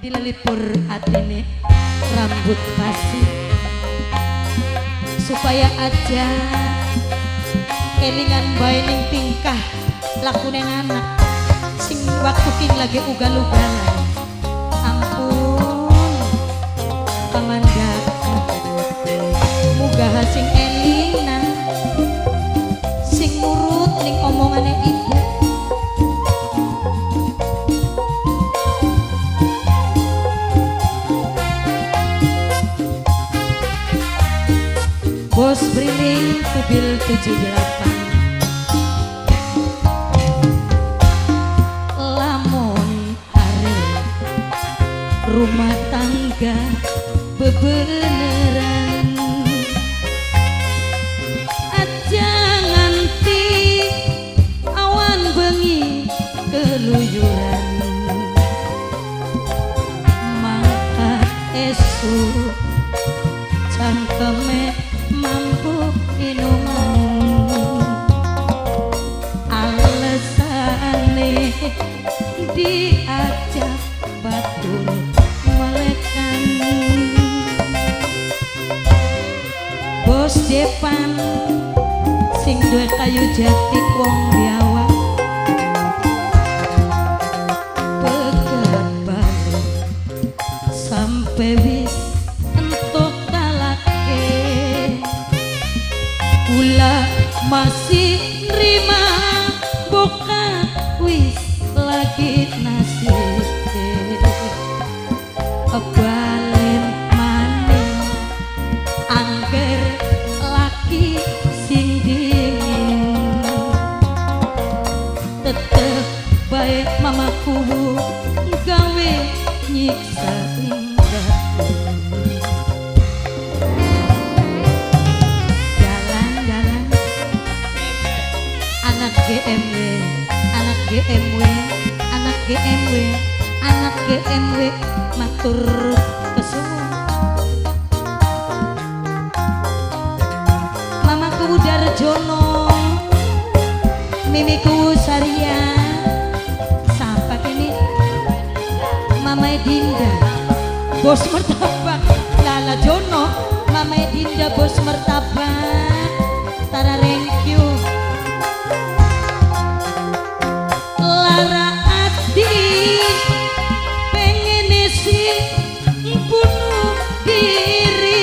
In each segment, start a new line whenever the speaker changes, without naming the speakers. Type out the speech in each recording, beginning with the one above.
dilelipur atine rambut pasi supaya aja kelingan bae ning tingkah lakune anak sing waktu king lagi ugal-ugalan. Ampun pamandak muga sing elingan sing nurut ning omongane ibu. Bos Briling Kubil 78 lamun are rumah tangga bebeneran aja nganti awan bengi keluyuran maka esuk cangkeme mampu inuman alesane diajak batur melekan. Bos Depan sing duwe kayu jati wong Biawak pegat balik sampai wis entuk kula masih nerima buka wis lagi nasib balen maning angger laki sing dingin tetep baik mamaku gawe nyiksa GMW, anak GMW, anak GMW, anak GMW, matur kesuwun. Mamaku Darjono, mimiku Saria, siapa ini? Mama Dinda, bos martabak, Lala Jono, Mama Dinda bos martabak, Tara Rengkyu. Bunuh diri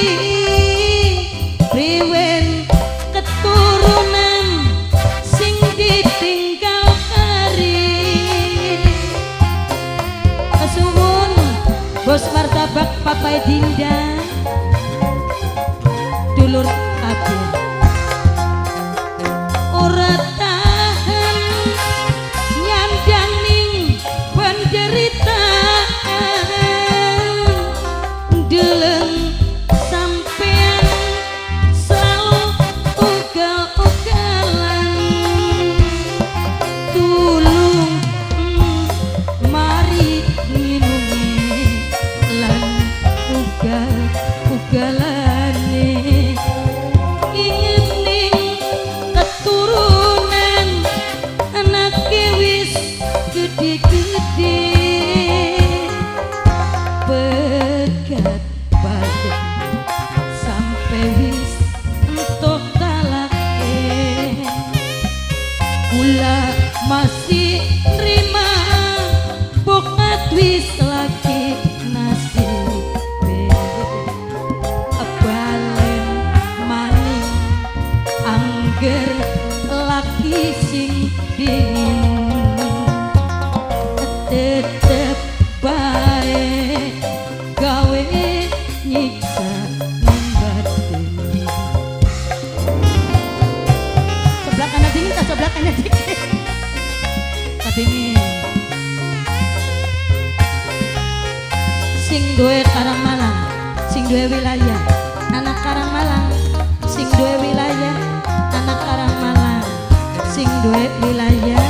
priwen keturunan sing ditinggal kari kesuwun bos martabak Papai Dinda dulur kabeh ora tahan nyandang ning penderitaan deleng sampean selalu ugal-ugalan tulung mari nginumi lan ugal-ugalane ingin ning keturunan anake wis gede-gede pegat balik sampai wis entuk talake kula masih nerima bokat wis lagi nasibe balen maning angger laki sing dingin tetep bae gawe nyiksa batin. Sebelah kanan dingin tak sebelah kanan dingin kadingin sing duwe Karang Malang sing duwe wilayah anak Karang Malang sing duwe wilayah anak Karang Malang sing duwe wilayah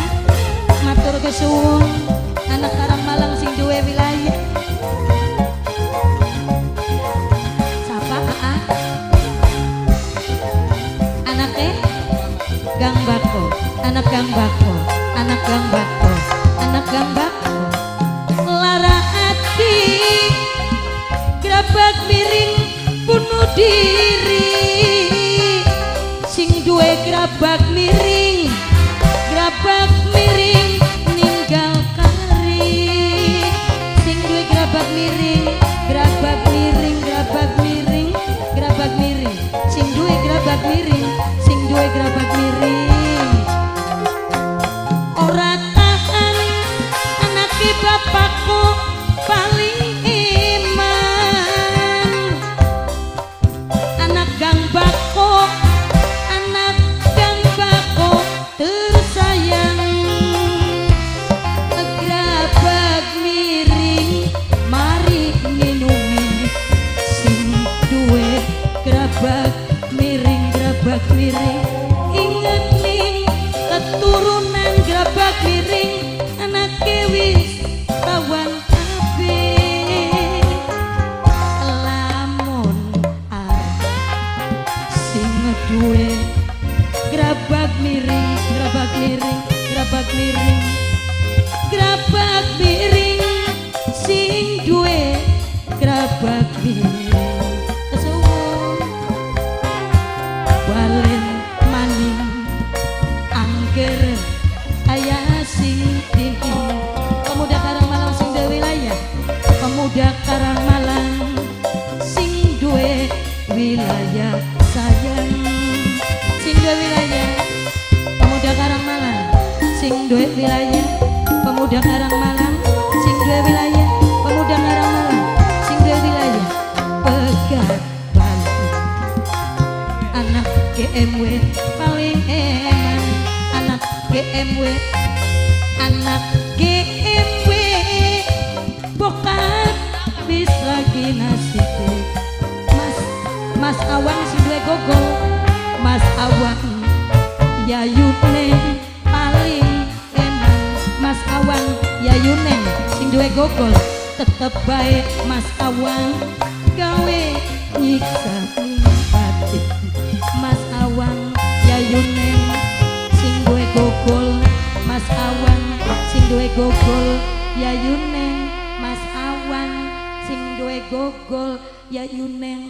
matur kesuwun anak Karang Malang sing duwe wilayah sapa anaknya Gang Bako anak Gang Bako anak Gang Bako anak Gang Bako lara ati grabak miring, grabak miring, grabak miring, grabak miring. Sing duwe grabak miring, sing duwe grabak miring. Ora tahan anake bapakku paling iman. Anak gang bako, anak gang bako tersayang. Grabak miring, mari nginumi. Sing duwe grabak miring, grabak miring. Ingat ning keturunan grabak miring, anake wis kawan kabeh. Lamun sing duwe grabak miring, grabak miring, grabak miring, grabak miring. Sing duwe grabak miring, kesuwun balen maning angger aya sing tinggi. Pemuda Karangmalang sing duwe wilayah, pemuda Karangmalang sing duwe wilayah sayang. Sing duwe wilayah, pemuda Karangmalang sing duwe wilayah, pemuda Karangmalang sing duwe wilayah, pemuda Karangmalang sing duwe wilayah. Pegat Bali anak GMW paling eman, anak GMW, anak GMW. Bokat bis lagi nasibnya Mas Awang sing duwe gogol, Mas Awang yayune paling eman. Mas Awang yayune sing duwe gogol, tetep bae Mas Awang gawe nyiksa pati. Mas Awang yayune sing duwe gogol, Mas Awang sing duwe gogol yayune. Mas Awang sing duwe gogol yayune.